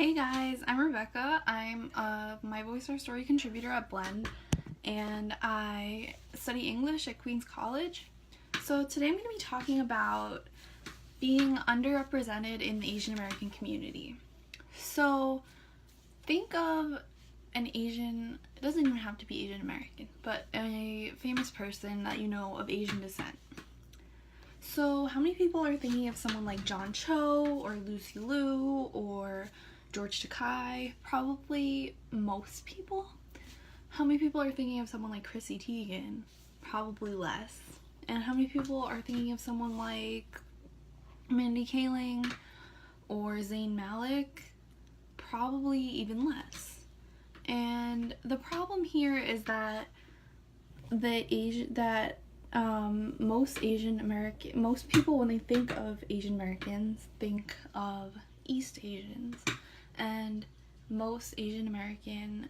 Hey guys, I'm Rebecca. I'm a My Voice Our Story contributor at Blend, and I study English at Queen's College. So today I'm going to be talking about being underrepresented in the Asian American community. So think of an Asian, it doesn't even have to be Asian American, but a famous person that you know of Asian descent. So how many people are thinking of someone like John Cho or Lucy Liu or George Takei? Probably most people. How many people are thinking of someone like Chrissy Teigen? Probably less. And how many people are thinking of someone like Mindy Kaling or Zayn Malik? Probably even less. And the problem here is that most people, when they think of Asian Americans, think of East Asians, and most Asian American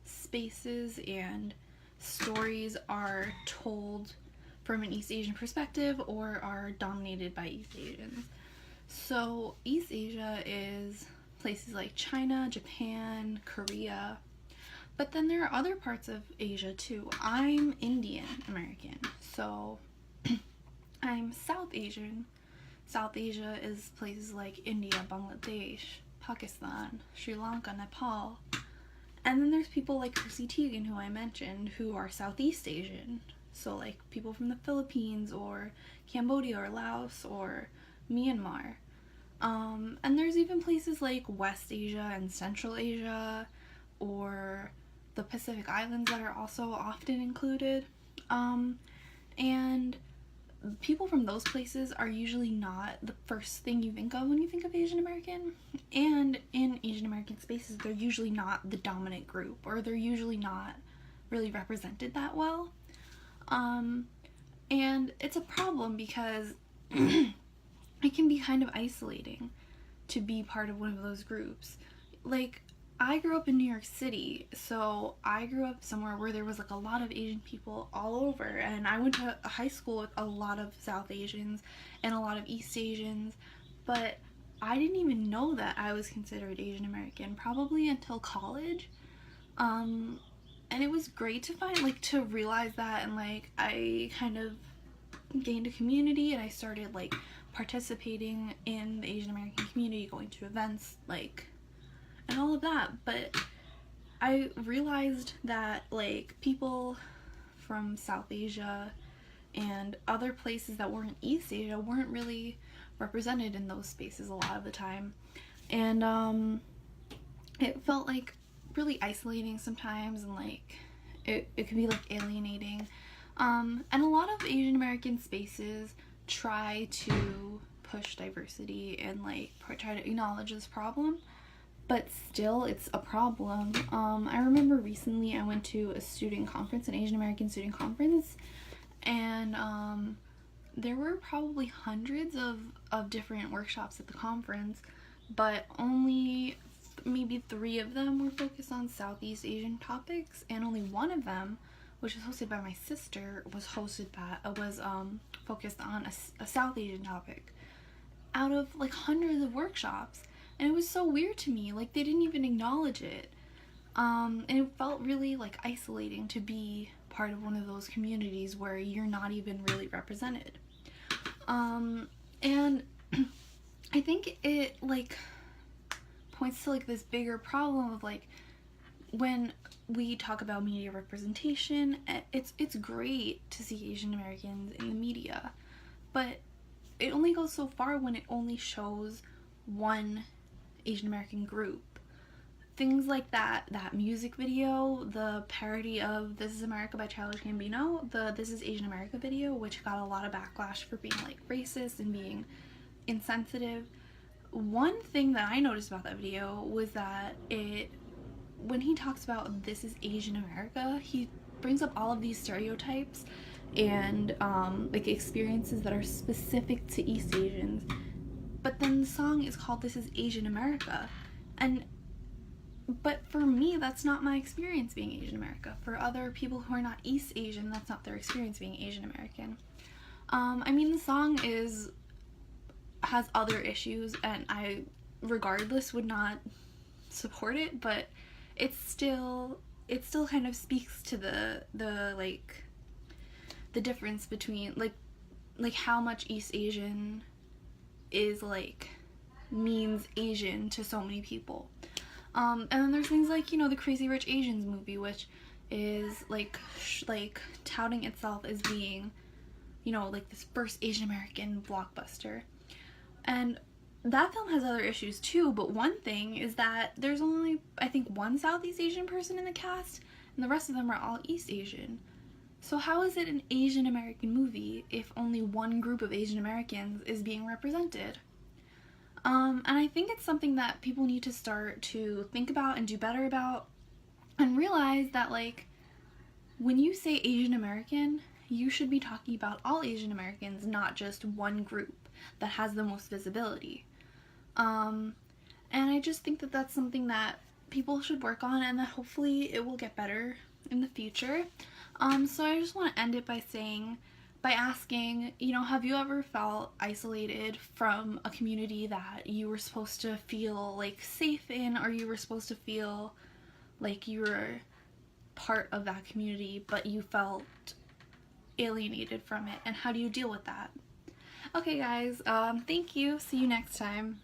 spaces and stories are told from an East Asian perspective or are dominated by East Asians. So East Asia is places like China, Japan, Korea. But then there are other parts of Asia too. I'm Indian American, so I'm South Asian. South Asia is places like India, Bangladesh, Pakistan, Sri Lanka, Nepal. And then there's people like Chrissy Teigen, who I mentioned, who are Southeast Asian. So like people from the Philippines or Cambodia or Laos or Myanmar. And there's even places like West Asia and Central Asia or the Pacific Islands that are also often included. And people from those places are usually not the first thing you think of when you think of Asian American. And in Asian American spaces, they're usually not the dominant group, or they're usually not really represented that well. And it's a problem because it can be kind of isolating to be part of one of those groups. Like, I grew up in New York City, so I grew up somewhere where there was a lot of Asian people all over, and I went to a high school with a lot of South Asians and a lot of East Asians, but I didn't even know that I was considered Asian American probably until college. And it was great to to realize that, and I kind of gained a community, and I started participating in the Asian American community, going to events and all of that. But I realized that people from South Asia and other places that weren't East Asia weren't really represented in those spaces a lot of the time, and it felt really isolating sometimes, and it could be alienating, and a lot of Asian American spaces try to push diversity and try to acknowledge this problem, but still it's a problem. I remember recently I went to a student conference, an Asian American student conference, and there were probably hundreds of different workshops at the conference, but only maybe 3 of them were focused on Southeast Asian topics, and only one of them, which was hosted by my sister, was focused on a South Asian topic out of hundreds of workshops. And it was so weird to me, they didn't even acknowledge it. And it felt really isolating to be part of one of those communities where you're not even really represented. And I think it points to this bigger problem of when we talk about media representation, it's great to see Asian Americans in the media, but it only goes so far when it only shows one Asian American group. Things like that music video, the parody of This Is America by Childish Gambino, the This Is Asian America video, which got a lot of backlash for being racist and being insensitive. One thing that I noticed about that video was that when he talks about This Is Asian America, he brings up all of these stereotypes and experiences that are specific to East Asians. But then the song is called This Is Asian America, but for me, that's not my experience being Asian America. For other people who are not East Asian, that's not their experience being Asian American. The song has other issues, and I regardless would not support it, but it still kind of speaks to the like the difference between like how much East Asian is like means Asian to so many people. And then there's things like, you know, the Crazy Rich Asians movie, which is like touting itself as being, you know, like this first Asian American blockbuster. And that film has other issues too, but one thing is that there's only, I think, one Southeast Asian person in the cast, and the rest of them are all East Asian. So how is it an Asian American movie if only one group of Asian Americans is being represented? And I think it's something that people need to start to think about and do better about, and realize that, like, when you say Asian American, you should be talking about all Asian Americans, not just one group that has the most visibility. And I just think that that's something that people should work on, and that hopefully it will get better in the future. So I just want to end it by asking, you know, have you ever felt isolated from a community that you were supposed to feel like safe in, or you were supposed to feel like you were part of that community, but you felt alienated from it, and how do you deal with that? Okay guys, thank you, see you next time.